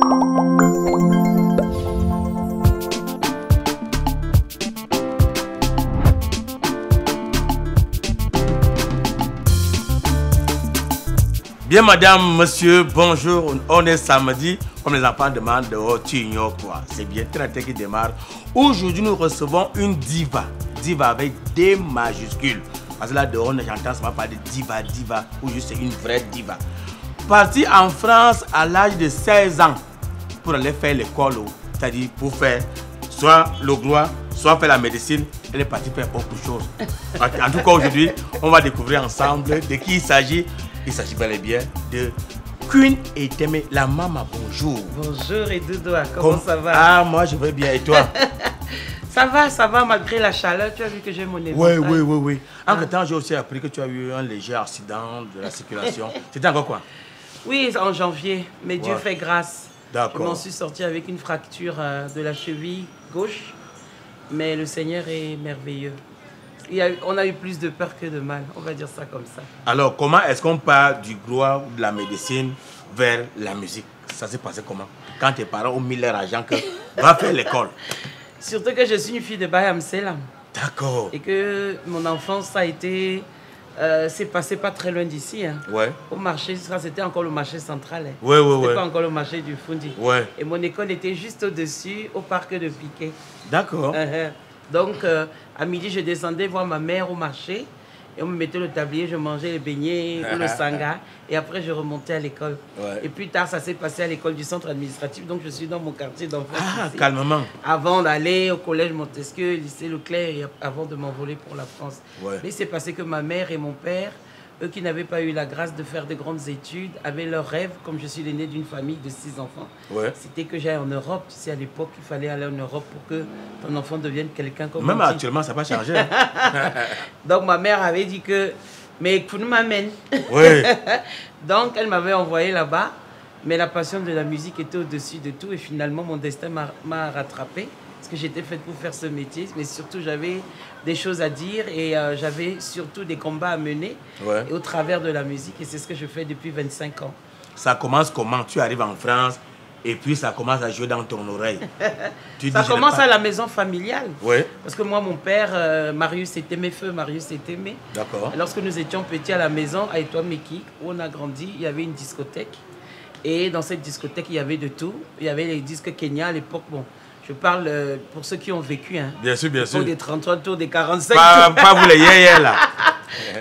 Bien, madame, monsieur, bonjour. On est samedi, comme les enfants demandent, oh, tu ignores quoi. C'est bien, traité qui démarre. Aujourd'hui, nous recevons une diva. Diva avec D majuscules. Parce que là, dehors, j'entends ça parler de diva, diva, ou juste une vraie diva. Partie en France à l'âge de 16 ans pour aller faire l'école, c'est-à-dire pour faire soit le droit, soit faire la médecine. Elle est partie faire autre chose. En tout cas, aujourd'hui, on va découvrir ensemble de qui il s'agit. Il s'agit bel et bien de Queen Eteme, la maman. Bonjour. Bonjour Edoudoua, comment ça va? Ah, moi je vais bien, et toi? Ça va malgré la chaleur. Tu as vu que j'ai mon éventail. Oui. Entre-temps, j'ai aussi appris que tu as eu un léger accident de la circulation. C'était encore quoi? Oui, en janvier, mais Dieu fait grâce. D'accord. Je m'en suis sorti avec une fracture de la cheville gauche, mais le Seigneur est merveilleux. On a eu plus de peur que de mal, on va dire ça comme ça. Alors, comment est-ce qu'on part du droit de la médecine vers la musique? Ça s'est passé comment? Quand tes parents ont mis leur argent que va faire l'école. Surtout que je suis une fille de Bayamsela. D'accord. Et que mon enfance a été... c'est passé pas très loin d'ici. Hein. Ouais. Au marché, c'était encore le marché central. Hein. Ouais. C'était pas encore le marché du Fundi. Ouais. Et mon école était juste au-dessus, au parc de Piquet. D'accord. Donc, à midi, je descendais voir ma mère au marché. Et on me mettait le tablier, je mangeais les beignets ou le sanga. Et après, je remontais à l'école. Ouais. Et plus tard, ça s'est passé à l'école du centre administratif. Donc, je suis dans mon quartier d'enfance. Ah, calmement. Avant d'aller au collège Montesquieu, lycée Leclerc, et avant de m'envoler pour la France. Ouais. Mais c'est passé que ma mère et mon père, eux qui n'avaient pas eu la grâce de faire de grandes études, avaient leur rêve, comme je suis l'aîné d'une famille de 6 enfants. Ouais. C'était que j'aille en Europe. Tu sais, à l'époque, il fallait aller en Europe pour que ton enfant devienne quelqu'un comme même actuellement, ça n'a pas changé. Donc, ma mère avait dit que, mais tu nous m'amènes. Oui. Donc, elle m'avait envoyé là-bas. Mais la passion de la musique était au-dessus de tout. Et finalement, mon destin m'a rattrapé. Parce que j'étais faite pour faire ce métier. Mais surtout, j'avais des choses à dire. Et j'avais surtout des combats à mener. Ouais. Et au travers de la musique. Et c'est ce que je fais depuis 25 ans. Ça commence comment? Tu arrives en France et puis ça commence à jouer dans ton oreille. Ça commence à la maison familiale. Oui. Parce que moi, mon père, Marius Etemé, feu Marius Etemé. D'accord. Lorsque nous étions petits à la maison, à Etoile-Meki, où on a grandi, il y avait une discothèque. Et dans cette discothèque, il y avait de tout. Il y avait les disques Kenya à l'époque. Bon, je parle pour ceux qui ont vécu. Hein. Bien sûr, bien sûr. Des 33 tours, des 45 tours. Pas vous les yéyés là.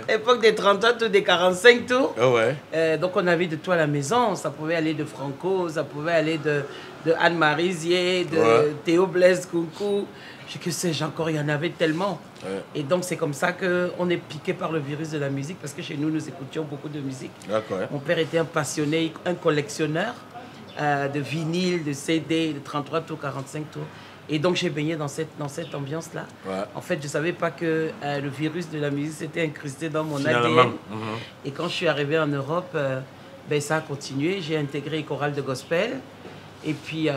L'époque des 33 tours, des 45 tours. Oh ouais. Donc on avait de tout à la maison. Ça pouvait aller de Franco, ça pouvait aller de Anne-Marie Zier, de Théo Blaise Coucou. Que sais-je encore, il y en avait tellement. Ouais. Et donc c'est comme ça qu'on est piqué par le virus de la musique parce que chez nous, nous écoutions beaucoup de musique. Mon père était un passionné, un collectionneur de vinyles, de CD, de 33 tours, 45 tours. Et donc j'ai baigné dans cette ambiance-là. Ouais. En fait, je ne savais pas que le virus de la musique s'était incrusté dans mon ADN. Et quand je suis arrivée en Europe, ça a continué. J'ai intégré les chorales de gospel. Et puis,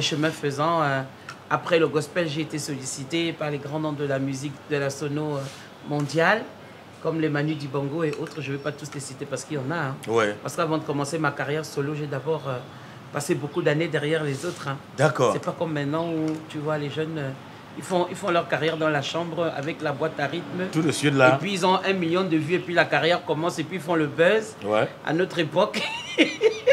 chemin faisant, après le gospel, j'ai été sollicitée par les grands noms de la musique, de la sono mondiale, comme les Manu Dibango et autres. Je ne vais pas tous les citer parce qu'il y en a. Hein. Ouais. Parce qu'avant de commencer ma carrière solo, j'ai d'abord... passer beaucoup d'années derrière les autres. Hein. D'accord. C'est pas comme maintenant où tu vois les jeunes, ils font leur carrière dans la chambre avec la boîte à rythme. Tout de suite là. Et puis ils ont 1 million de vues et puis la carrière commence et puis ils font le buzz. Ouais. À notre époque.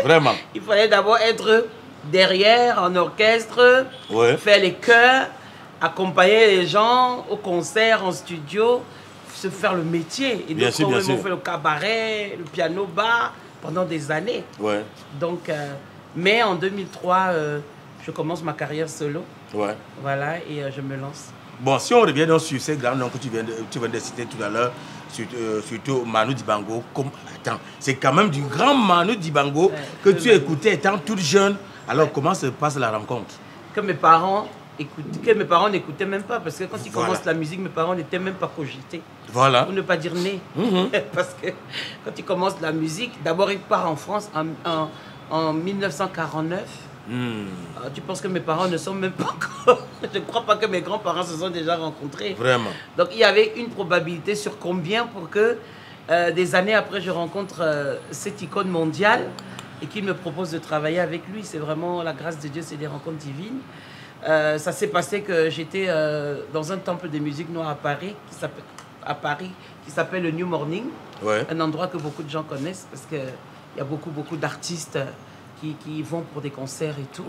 Vraiment. Il fallait d'abord être derrière en orchestre, faire les chœurs, accompagner les gens au concert, en studio, se faire le métier. Et donc on fait le cabaret, le piano bar pendant des années. Ouais. Donc mais en 2003, je commence ma carrière solo. Ouais. Voilà, et je me lance. Bon, si on revient donc sur ces grands noms que tu viens de citer tout à l'heure, surtout Manu Dibango, attends, c'est quand même du grand Manu Dibango que tu écoutais étant toute jeune. Alors, comment se passe la rencontre? Que mes parents n'écoutaient même pas, parce que quand ils commencent la musique, mes parents n'étaient même pas cogités. Voilà. Pour ne pas dire nés. Parce que quand ils commencent la musique, d'abord ils partent en France en 1949. Tu penses que mes parents ne sont même pas encore... Je ne crois pas que mes grands-parents se sont déjà rencontrés. Vraiment. Donc il y avait une probabilité sur combien pour que des années après je rencontre cette icône mondiale et qu'il me propose de travailler avec lui. C'est vraiment la grâce de Dieu, c'est des rencontres divines. Ça s'est passé que j'étais dans un temple de musique noire à Paris, qui s'appelle le New Morning, un endroit que beaucoup de gens connaissent parce qu'il y a beaucoup d'artistes qui vont pour des concerts et tout.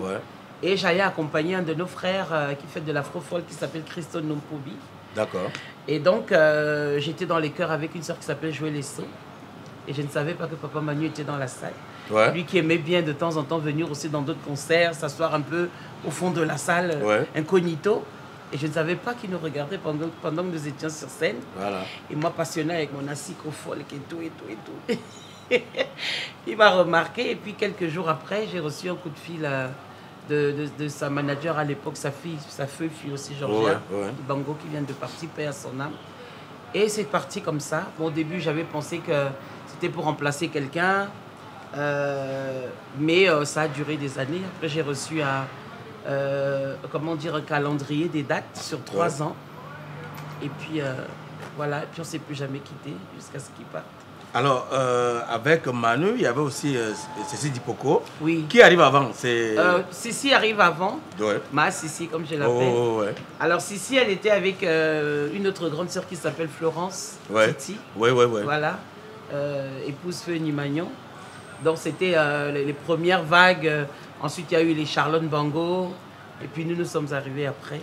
Et j'allais accompagner un de nos frères qui fait de l'afro-folk, qui s'appelle Christo Nompobi. D'accord. Et donc, j'étais dans les chœurs avec une soeur qui s'appelle Joël Lesso. Et je ne savais pas que Papa Manu était dans la salle. Lui qui aimait bien de temps en temps venir aussi dans d'autres concerts, s'asseoir un peu au fond de la salle, incognito. Et je ne savais pas qu'il nous regardait pendant que nous étions sur scène. Et moi, passionné avec mon asiko folk et tout. Il m'a remarqué. Et puis, quelques jours après, j'ai reçu un coup de fil de sa manager à l'époque, sa fille aussi, Georgia, Bango, qui vient de partir, paix à son âme. Et c'est parti comme ça. Bon, au début, j'avais pensé que c'était pour remplacer quelqu'un, mais ça a duré des années. Après, j'ai reçu un calendrier des dates sur 3 ans. Et puis, voilà, et puis on ne s'est plus jamais quitté jusqu'à ce qu'il parte. Alors, avec Manu, il y avait aussi Cécile Dipoko. Qui arrive avant? Cici arrive avant. Ma Cici, comme je l'appelle. Alors, Cici, elle était avec une autre grande sœur qui s'appelle Florence Titi. Voilà. Épouse Feu Nimagnon. Donc, c'était les premières vagues. Ensuite, il y a eu les Charlotte Bango. Et puis, nous sommes arrivés après.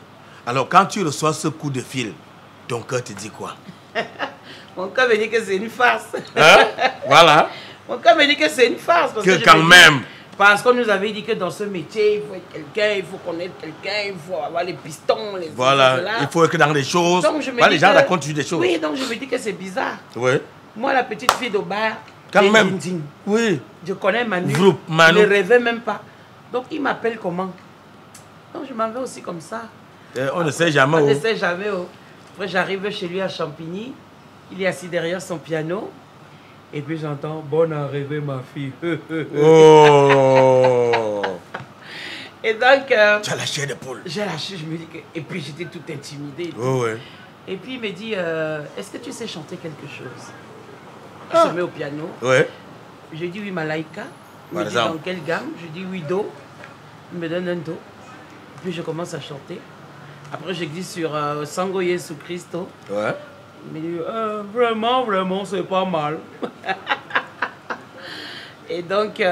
Alors, quand tu reçois ce coup de fil, ton cœur te dit quoi? Mon cœur me dit que c'est une farce. Voilà. Mon cœur me dit que c'est une farce. Parce que quand même. Parce qu'on nous avait dit que dans ce métier, il faut être quelqu'un, il faut connaître quelqu'un, il faut avoir les pistons, les il faut être dans les choses. Les gens racontent des choses. Oui, donc je me dis que c'est bizarre. Moi, la petite fille de bar, quand même. Je connais Manu. Manu. Je ne rêvais même pas. Donc, il m'appelle comment? Donc, je m'en vais aussi comme ça. On ne sait jamais. On ne sait jamais. Après, j'arrive chez lui à Champigny. Il est assis derrière son piano. Et puis j'entends « Bonne arrivée, ma fille. » Et donc... tu as la chair de poule. J'ai lâché, je me dis que... Et puis j'étais toute intimidée. Et puis il me dit « Est-ce que tu sais chanter quelque chose ?» Je se mets au piano. Je dis « Oui, Malaika. » Il me dit « Dans quelle gamme ?» Je dis « Oui, Do. » Il me donne un Do. Puis je commence à chanter. Après, je glisse sur Sango Yesu Christo. Il me dit, vraiment, c'est pas mal. Et donc,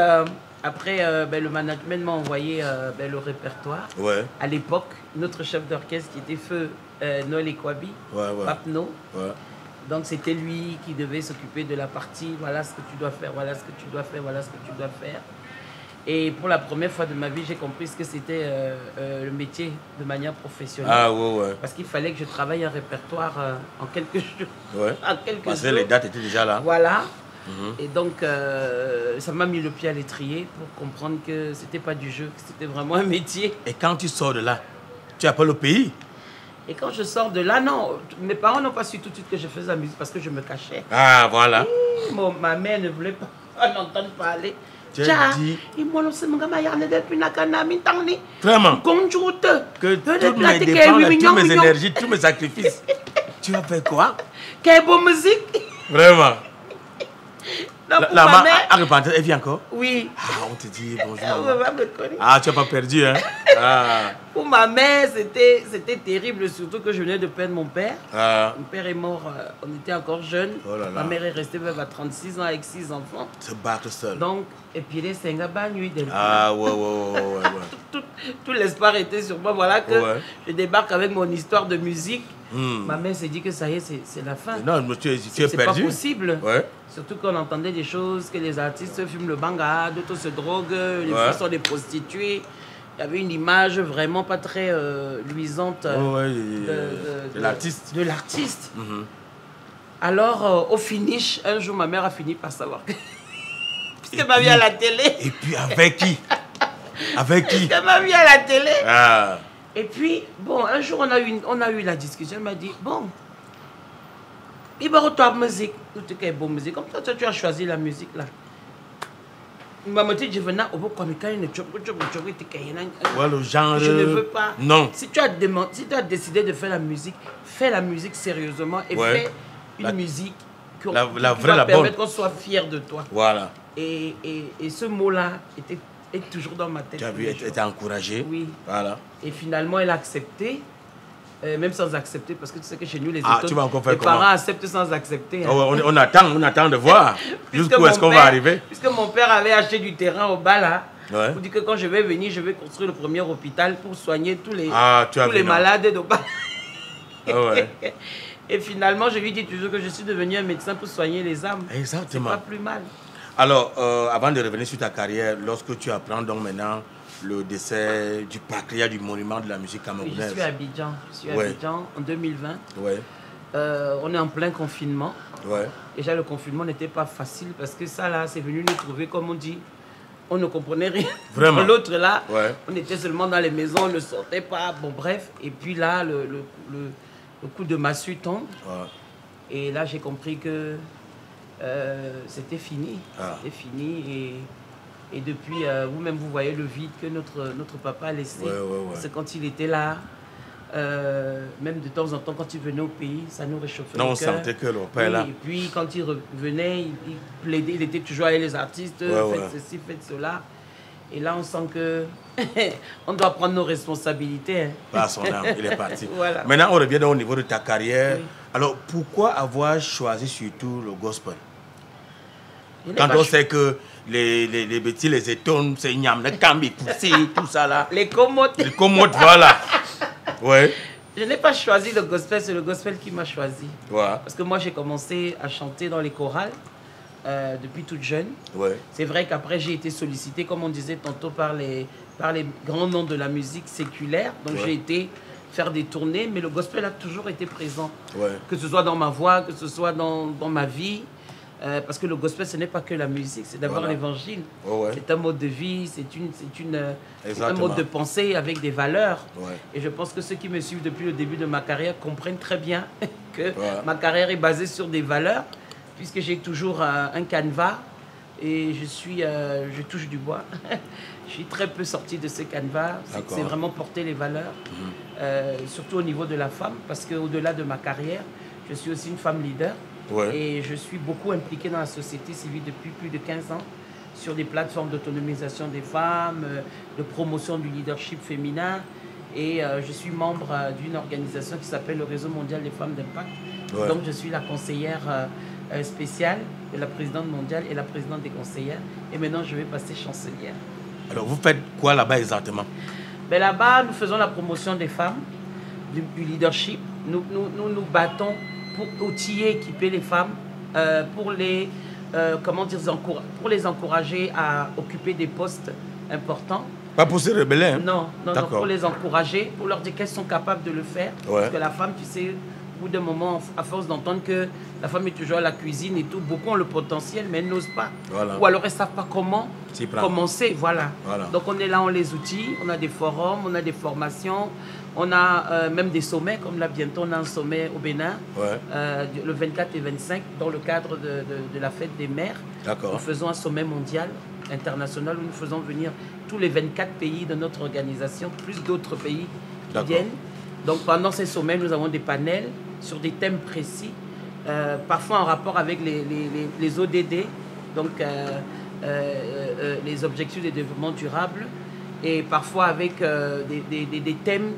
après, le management m'a envoyé le répertoire. À l'époque, notre chef d'orchestre qui était Feu Noël Ekwabi, Papno. Donc, c'était lui qui devait s'occuper de la partie. Voilà ce que tu dois faire, voilà ce que tu dois faire, voilà ce que tu dois faire. Et pour la première fois de ma vie, j'ai compris ce que c'était le métier de manière professionnelle. Parce qu'il fallait que je travaille un répertoire en quelques jours. Parce que les dates étaient déjà là. Voilà. Et donc, ça m'a mis le pied à l'étrier pour comprendre que c'était pas du jeu, que c'était vraiment un métier. Et quand tu sors de là, tu appelles le pays? Et quand je sors de là, non. Mes parents n'ont pas su tout de suite que je faisais la musique parce que je me cachais. Voilà. Ma mère ne voulait pas en entendre parler. Tu as dit vraiment que toutes mes dépenses, toutes mes énergies, tous mes sacrifices, tu as fait quoi? Quelle bonne musique. Vraiment. La maman mère... a repenti, elle vient encore? Oui. On te dit bonjour. Tu n'as pas perdu, hein? Pour ma mère, c'était terrible, surtout que je venais de perdre mon père. Mon père est mort, on était encore jeunes. Ma mère est restée veuve à 36 ans avec 6 enfants. Se battre seule. Donc, et puis les Sengaba nuit de tout l'espoir était sur moi. Voilà que je débarque avec mon histoire de musique. Ma mère s'est dit que ça y est, c'est la fin. Non, tu es perdu. C'est pas possible. Surtout qu'on entendait des choses, que les artistes fument le banga, d'autres se droguent, les filles sont des prostituées. Il y avait une image vraiment pas très luisante de l'artiste. De l'artiste. Alors, au finish, un jour, ma mère a fini par savoir que... Puisqu'elle m'a vu à la télé. Et puis, avec qui? Avec qui? Elle m'a vu à la télé. Et puis, bon, un jour, on a eu la discussion. Elle m'a dit, bon, il va retourner la musique. Tout est bonne musique. Comme ça, tu as choisi la musique, là. Il m'a dit, je venais au bout comme quand il ne le genre. Je ne veux pas. Non. Si tu as décidé de faire la musique, fais la musique sérieusement et fais une musique La qui vraie, va la permettre bonne. qu'on soit fier de toi. Voilà. Et ce mot-là est toujours dans ma tête. Tu as vu, elle t'a encouragé. Oui. Voilà. Et finalement, elle a accepté, même sans accepter, parce que tu sais que chez nous, les Tu vas encore faire les comment? parents acceptent sans accepter. Hein. Oh, on attend de voir Puisque jusqu'où est-ce qu'on va arriver. Puisque mon père avait acheté du terrain au bas là, Ouais. pour dire que quand je vais venir, je vais construire le premier hôpital pour soigner tous les, Tu as tous vu, les non? malades de bas. Ouais. Et finalement, je lui dis toujours que je suis devenu un médecin pour soigner les âmes. C'est Exactement. pas plus mal. Alors, avant de revenir sur ta carrière, lorsque tu apprends donc maintenant le décès du patriarche du monument de la musique Oui, camerounaise. je suis à Abidjan. Je suis à Ouais. Abidjan en 2020. Ouais. On est en plein confinement. Ouais. Déjà, le confinement n'était pas facile parce que ça, là, c'est venu nous trouver, comme on dit. On ne comprenait rien. Vraiment. L'autre, là, Ouais. on était seulement dans les maisons, on ne sortait pas. Bon, bref. Et puis là, le coup de massue tombe. Ouais. Et là, j'ai compris que c'était fini. C'était fini. Et depuis, vous-même, vous voyez le vide que notre papa a laissé. Ouais. Parce que quand il était là, même de temps en temps, quand il venait au pays, ça nous réchauffait Non, le on cœur. sentait que le père est là. Et puis, quand il revenait, il plaidait, il était toujours avec les artistes, faites ceci, faites cela. Et là, on sent que on doit prendre nos responsabilités. Hein. Pas son âme, il est parti. Voilà. Maintenant, on revient donc au niveau de ta carrière. Oui. Alors, pourquoi avoir choisi surtout le gospel? Je n'ai Quand pas on sait que les bêtis, les étonnes, c'est Nyam, le Kambi, poussé, tout ça là. Les commodes. Les commodes, voilà. Ouais. Je n'ai pas choisi le gospel, c'est le gospel qui m'a choisi. Ouais. Parce que moi, j'ai commencé à chanter dans les chorales depuis toute jeune. Ouais. C'est vrai qu'après, j'ai été sollicité, comme on disait tantôt, par les grands noms de la musique séculaire. Donc, j'ai été faire des tournées, mais le gospel a toujours été présent. Ouais. Que ce soit dans ma voix, que ce soit dans ma vie. Parce que le gospel, ce n'est pas que la musique, c'est d'abord l'évangile. Ouais. C'est un mode de vie, c'est un mode de pensée avec des valeurs. Ouais. Et je pense que ceux qui me suivent depuis le début de ma carrière comprennent très bien que ma carrière est basée sur des valeurs, puisque j'ai toujours un canevas et je touche du bois. Je suis très peu sortie de ce canevas. C'est vraiment porter les valeurs, surtout au niveau de la femme, parce qu'au-delà de ma carrière, je suis aussi une femme leader. Ouais. Et je suis beaucoup impliquée dans la société civile depuis plus de 15 ans sur des plateformes d'autonomisation des femmes, de promotion du leadership féminin. Et je suis membre d'une organisation qui s'appelle le Réseau mondial des femmes d'impact. Ouais. Donc je suis la conseillère spéciale de la présidente mondiale et la présidente des conseillères. Et maintenant je vais passer chancelière. Alors vous faites quoi là-bas exactement? Ben, là-bas, nous faisons la promotion des femmes, du leadership. Nous battons pour outiller, équiper les femmes, pour les encourager à occuper des postes importants. Pas pour se rebeller, hein? Non, pour les encourager, pour leur dire qu'elles sont capables de le faire. Parce que la femme, tu sais, au bout d'un moment, à force d'entendre que la femme est toujours à la cuisine et tout, beaucoup ont le potentiel, mais elles n'osent pas. Voilà. Ou alors elles ne savent pas comment commencer. Voilà. Donc on est là, on les outille, on a des forums, on a des formations, on a même des sommets, comme là bientôt on a un sommet au Bénin, le 24 et 25, dans le cadre de la fête des mères. Nous faisons un sommet mondial, international, où nous faisons venir tous les 24 pays de notre organisation, plus d'autres pays qui viennent. Donc pendant ces sommets, nous avons des panels sur des thèmes précis, parfois en rapport avec les ODD, donc les objectifs de développement durable, et parfois avec des thèmes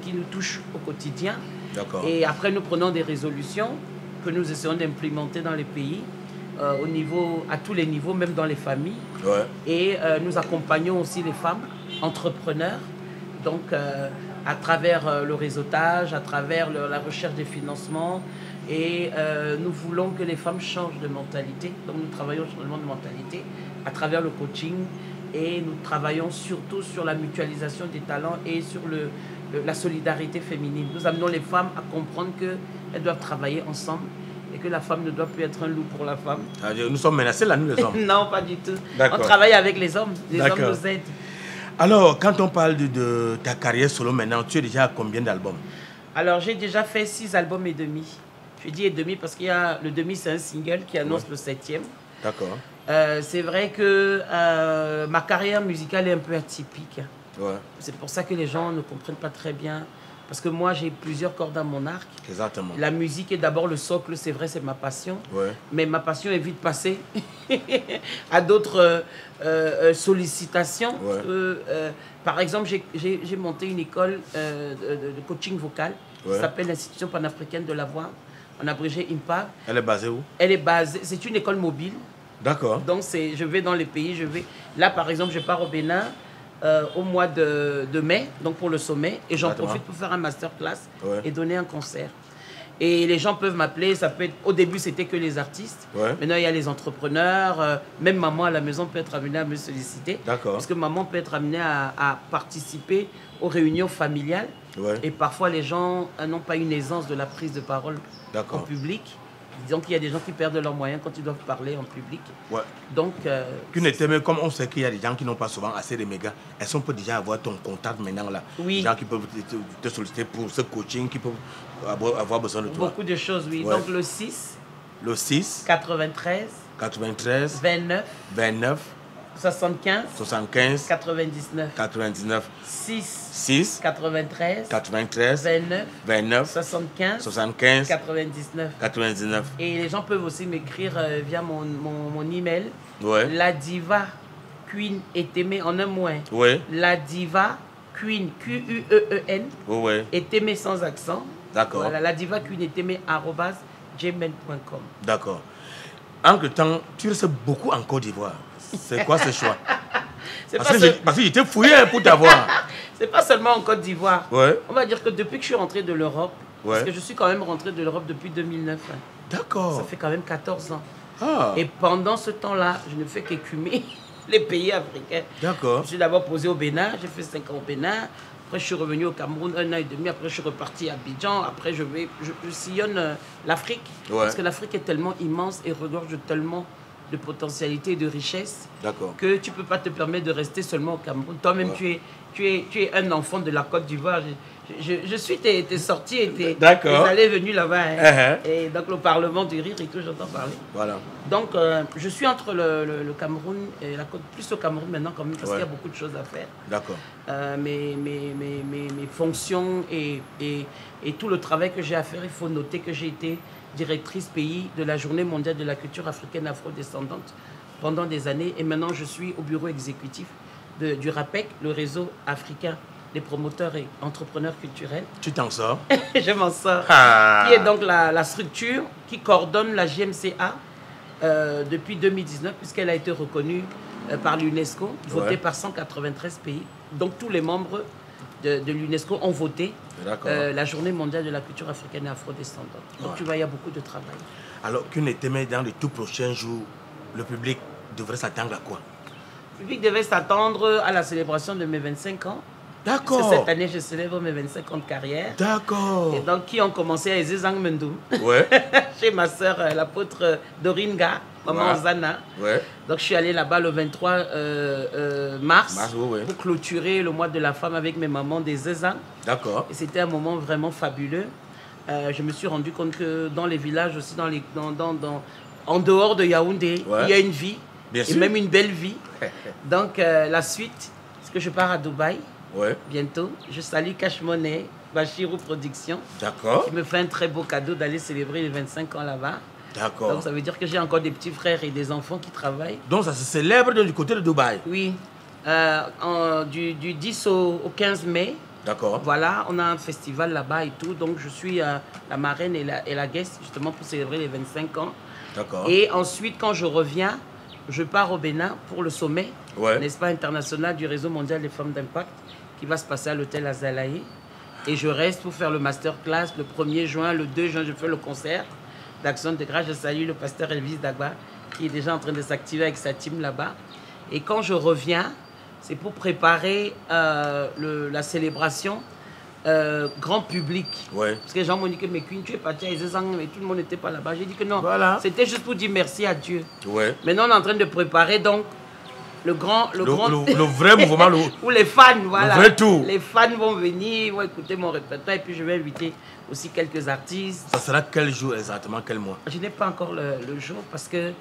qui nous touchent au quotidien. Et après, nous prenons des résolutions que nous essayons d'implémenter dans les pays, à tous les niveaux, même dans les familles. Et nous accompagnons aussi les femmes entrepreneurs, donc à travers le réseautage, à travers la recherche des financements. Et nous voulons que les femmes changent de mentalité. Donc nous travaillons sur le changement de mentalité à travers le coaching. Et nous travaillons surtout sur la mutualisation des talents et sur la solidarité féminine. Nous amenons les femmes à comprendre qu'elles doivent travailler ensemble et que la femme ne doit plus être un loup pour la femme. Nous sommes menacés là, nous les hommes? Non, pas du tout. On travaille avec les hommes. Les hommes nous aident. Alors, quand on parle de ta carrière solo maintenant, tu es déjà à combien d'albums? Alors, j'ai déjà fait 6 albums et demi. Je dis et demi parce qu'il y a le demi, c'est un single qui annonce le 7e. D'accord. C'est vrai que ma carrière musicale est un peu atypique. Ouais. C'est pour ça que les gens ne comprennent pas très bien Parce que moi, j'ai plusieurs cordes à mon arc. Exactement. La musique est d'abord le socle, c'est vrai, c'est ma passion. Ouais. Mais ma passion est vite passée à d'autres sollicitations. Ouais. Par exemple, j'ai monté une école de coaching vocal qui s'appelle l'Institution panafricaine de la voix, en abrégé IMPA. Elle est basée où? Elle est basée, c'est une école mobile. D'accord. Donc, je vais dans les pays, Là, par exemple, je pars au Bénin au mois de mai, donc pour le sommet, et j'en profite pour faire un masterclass et donner un concert. Et les gens peuvent m'appeler, ça peut être, au début c'était que les artistes, maintenant il y a les entrepreneurs, même maman à la maison peut être amenée à me solliciter, parce que maman peut être amenée à participer aux réunions familiales, et parfois les gens n'ont pas une aisance de la prise de parole en public. Disons qu'il y a des gens qui perdent leurs moyens quand ils doivent parler en public. Ouais. Donc, comme on sait qu'il y a des gens qui n'ont pas souvent assez de mégas, est-ce qu'on peut déjà avoir ton contact maintenant là? Oui. Des gens qui peuvent te solliciter pour ce coaching, qui peuvent avoir besoin de toi. Beaucoup de choses, oui. Ouais. Donc le 6. Le 6. 93. 93. 29. 29. 75. 75. 99. 99. 6. 93. 93. 29. 29. 75. 75. 99. 99. Et les gens peuvent aussi m'écrire via mon email. Ouais. La diva Queen est aimée en un mot. Ouais. La diva Queen, Queen. Ouais. Est aimée sans accent. D'accord. Voilà, la diva Queen est aimée @gmail.com. D'accord. Entre-temps, tu restes beaucoup en Côte d'Ivoire. C'est quoi ce choix? Parce que j'étais fouillé pour t'avoir. C'est pas seulement en Côte d'Ivoire. Ouais. On va dire que depuis que je suis rentré de l'Europe, parce que je suis quand même rentré de l'Europe depuis 2009. D'accord. Ça fait quand même 14 ans. Ah. Et pendant ce temps-là, je ne fais qu'écumer les pays africains. D'accord. Je suis d'abord posé au Bénin, j'ai fait 5 ans au Bénin. Après, je suis revenu au Cameroun 1 an et demi. Après, je suis reparti à Abidjan. Après, je sillonne l'Afrique. Parce que l'Afrique est tellement immense et regorge tellement de potentialité et de richesse que tu ne peux pas te permettre de rester seulement au Cameroun. Toi-même, tu es un enfant de la Côte d'Ivoire. Je suis tes sorties et tes allées venues là-bas. Hein. Et donc, le Parlement du Rire et tout, j'entends parler. Voilà. Donc, je suis entre le Cameroun et la Côte, plus au Cameroun maintenant quand même, parce qu'il y a beaucoup de choses à faire. D'accord. Mes fonctions et tout le travail que j'ai à faire, il faut noter que j'ai été directrice pays de la Journée mondiale de la culture africaine afrodescendante pendant des années. Et maintenant, je suis au bureau exécutif du RAPEC, le réseau africain des promoteurs et entrepreneurs culturels. Tu t'en sors? Je m'en sors. Ah. Qui est donc la structure qui coordonne la JMCA depuis 2019, puisqu'elle a été reconnue par l'UNESCO, votée par 193 pays. Donc tous les membres de l'UNESCO ont voté la Journée mondiale de la culture africaine et afrodescendante. Donc tu vois, il y a beaucoup de travail. Alors, qu'une était dans les tout prochains jours, le public devrait s'attendre à quoi? Le public devait s'attendre à la célébration de mes 25 ans. D'accord. Parce que cette année, je célèbre mes 25 ans de carrière. D'accord. Et donc, qui ont commencé à Ezezang Mendou. Ouais. Chez ma sœur, l'apôtre Doringa, maman Zana. Ouais. Donc, je suis allée là-bas le 23 mars pour clôturer le mois de la femme avec mes mamans des Ezezang. D'accord. Et c'était un moment vraiment fabuleux. Je me suis rendu compte que dans les villages aussi, en dehors de Yaoundé, il y a une vie. Bien sûr. Même une belle vie. Donc, la suite, c'est que je pars à Dubaï. Bientôt. Je salue Cash Money, Bachirou Productions. D'accord. Qui me fait un très beau cadeau d'aller célébrer les 25 ans là-bas. D'accord. Donc ça veut dire que j'ai encore des petits frères et des enfants qui travaillent. Donc ça se célèbre du côté de Dubaï? Oui. Du 10 au 15 mai. D'accord. Voilà, on a un festival là-bas et tout. Donc je suis la marraine et la guest justement pour célébrer les 25 ans. D'accord. Et ensuite, quand je reviens, je pars au Bénin pour le sommet, n'est-ce pas, international du réseau mondial des femmes d'impact, qui va se passer à l'hôtel Azalaï. Et je reste pour faire le masterclass le 1er juin. Le 2 juin, je fais le concert d'Action de grâce. Je salue le pasteur Elvis Dagba, qui est déjà en train de s'activer avec sa team là-bas. Et quand je reviens, c'est pour préparer la célébration grand public. Parce que les gens m'ont dit que mais Queen, tu es parti à Ezezang, mais tout le monde n'était pas là-bas. J'ai dit que non, c'était juste pour dire merci à Dieu. Maintenant, on est en train de préparer donc le vrai mouvement, où les fans, voilà, le vrai tour. Les fans vont venir, vont écouter mon répertoire et puis je vais inviter aussi quelques artistes. Ça sera quel jour exactement, quel mois? Je n'ai pas encore le jour parce que,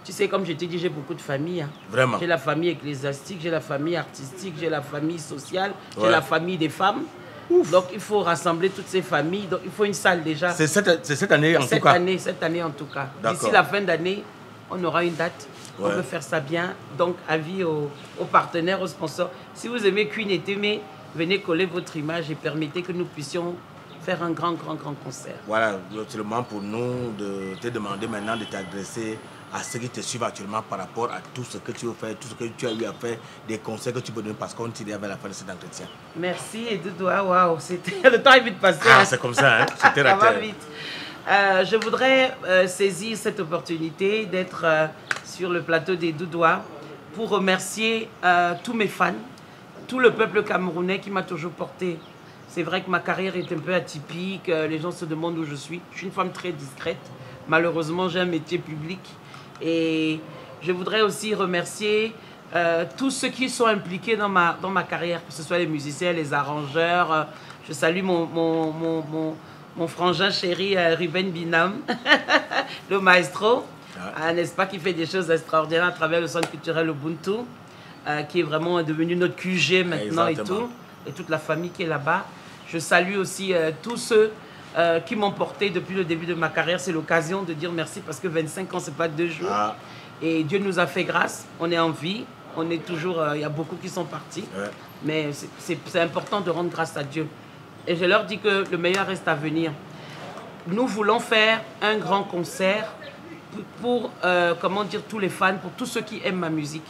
tu sais, comme je t'ai dit, j'ai beaucoup de familles. Hein. Vraiment? J'ai la famille ecclésiastique, j'ai la famille artistique, j'ai la famille sociale, j'ai la famille des femmes. Ouf. Donc il faut rassembler toutes ces familles. Donc il faut une salle déjà. C'est cette année en tout cas. Cette année en tout cas. D'accord. D'ici la fin d'année, on aura une date. Ouais. On peut faire ça bien. Donc avis aux partenaires, aux sponsors. Si vous aimez Queen et Témé, venez coller votre image et permettez que nous puissions faire un grand concert. Voilà, c'est le moment pour nous de te demander maintenant de t'adresser à ceux qui te suivent actuellement par rapport à tout ce que tu veux faire, tout ce que tu as eu à faire, des conseils que tu peux donner parce qu'on tire vers la fin de cet entretien. Merci et Doudou, waouh, le temps est vite passé. Ah, c'est comme ça, hein? C'était ça va vite. Je voudrais saisir cette opportunité d'être sur le plateau des Doudois pour remercier tous mes fans, tout le peuple camerounais qui m'a toujours porté. C'est vrai que ma carrière est un peu atypique, les gens se demandent où je suis. Je suis une femme très discrète, malheureusement j'ai un métier public. Et je voudrais aussi remercier tous ceux qui sont impliqués dans ma carrière, que ce soit les musiciens, les arrangeurs. Je salue mon frangin chéri Ruben Binam, le maestro, n'est-ce pas, qui fait des choses extraordinaires à travers le centre culturel Ubuntu, qui est vraiment devenu notre QG maintenant. Exactement. Et toute la famille qui est là-bas. Je salue aussi tous ceux qui m'ont porté depuis le début de ma carrière. C'est l'occasion de dire merci parce que 25 ans, c'est pas 2 jours. Et Dieu nous a fait grâce. On est en vie. On est toujours... Il y a beaucoup qui sont partis. Ouais. Mais c'est important de rendre grâce à Dieu. Et je leur dis que le meilleur reste à venir. Nous voulons faire un grand concert pour comment dire, tous les fans, pour tous ceux qui aiment ma musique.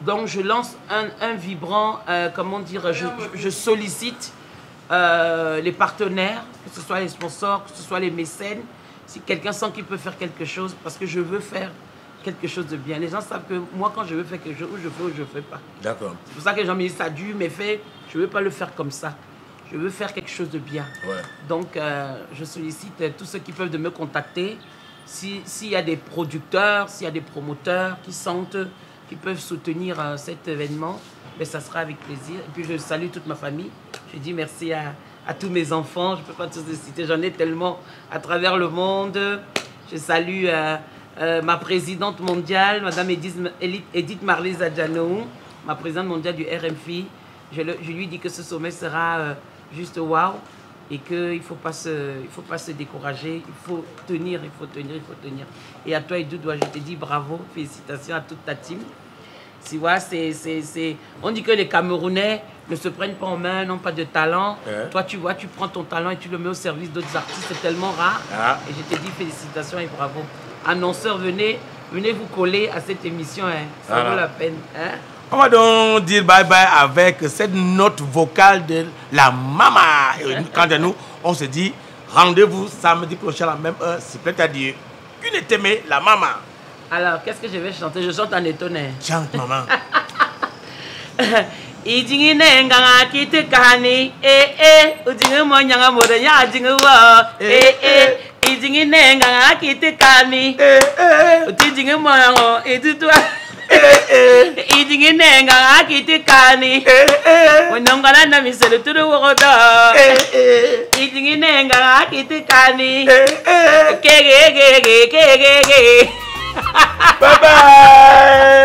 Donc je lance un vibrant, comment dire, je sollicite les partenaires, que ce soit les sponsors, que ce soit les mécènes, si quelqu'un sent qu'il peut faire quelque chose, parce que je veux faire quelque chose de bien. Les gens savent que moi, quand je veux faire quelque chose, ou je fais ou je ne fais pas. D'accord. C'est pour ça que les gens me disent, ça a dû, mais fait, je ne veux pas le faire comme ça. Je veux faire quelque chose de bien. Ouais. Donc, je sollicite tous ceux qui peuvent de me contacter. S'il y a des producteurs, s'il y a des promoteurs qui sentent qui peuvent soutenir cet événement, mais ça sera avec plaisir. Et puis, je salue toute ma famille. Je dis merci à tous mes enfants. Je ne peux pas tous les citer, j'en ai tellement à travers le monde. Je salue ma présidente mondiale, Madame Edith Marley Zadjanou, ma présidente mondiale du RMFI. Je lui dis que ce sommet sera juste waouh et qu'il ne faut pas se décourager. Il faut tenir, il faut tenir, il faut tenir. Et à toi, Doudou, je te dis bravo, félicitations à toute ta team. Tu vois, on dit que les Camerounais ne se prennent pas en main, n'ont pas de talent. Toi, tu vois, tu prends ton talent et tu le mets au service d'autres artistes. C'est tellement rare. Et je te dis félicitations et bravo. Annonceurs, venez vous coller à cette émission. Hein. Ça vaut la peine. Hein? On va donc dire bye-bye avec cette note vocale de la maman. Quant à nous, on se dit rendez-vous samedi prochain à la même heure. C'est peut-être à dire une Témé, la maman. Alors, qu'est-ce que je vais chanter? Je chante en étonné. Chante, maman. Idingine nganga kite kani udinge mo nyanga mo de ya dinge wa idingine nganga kite kani udinge mo ngo edutwa idingine nganga kite kani wonongala na miselo turu woda idingine nganga kite kani ke bye bye.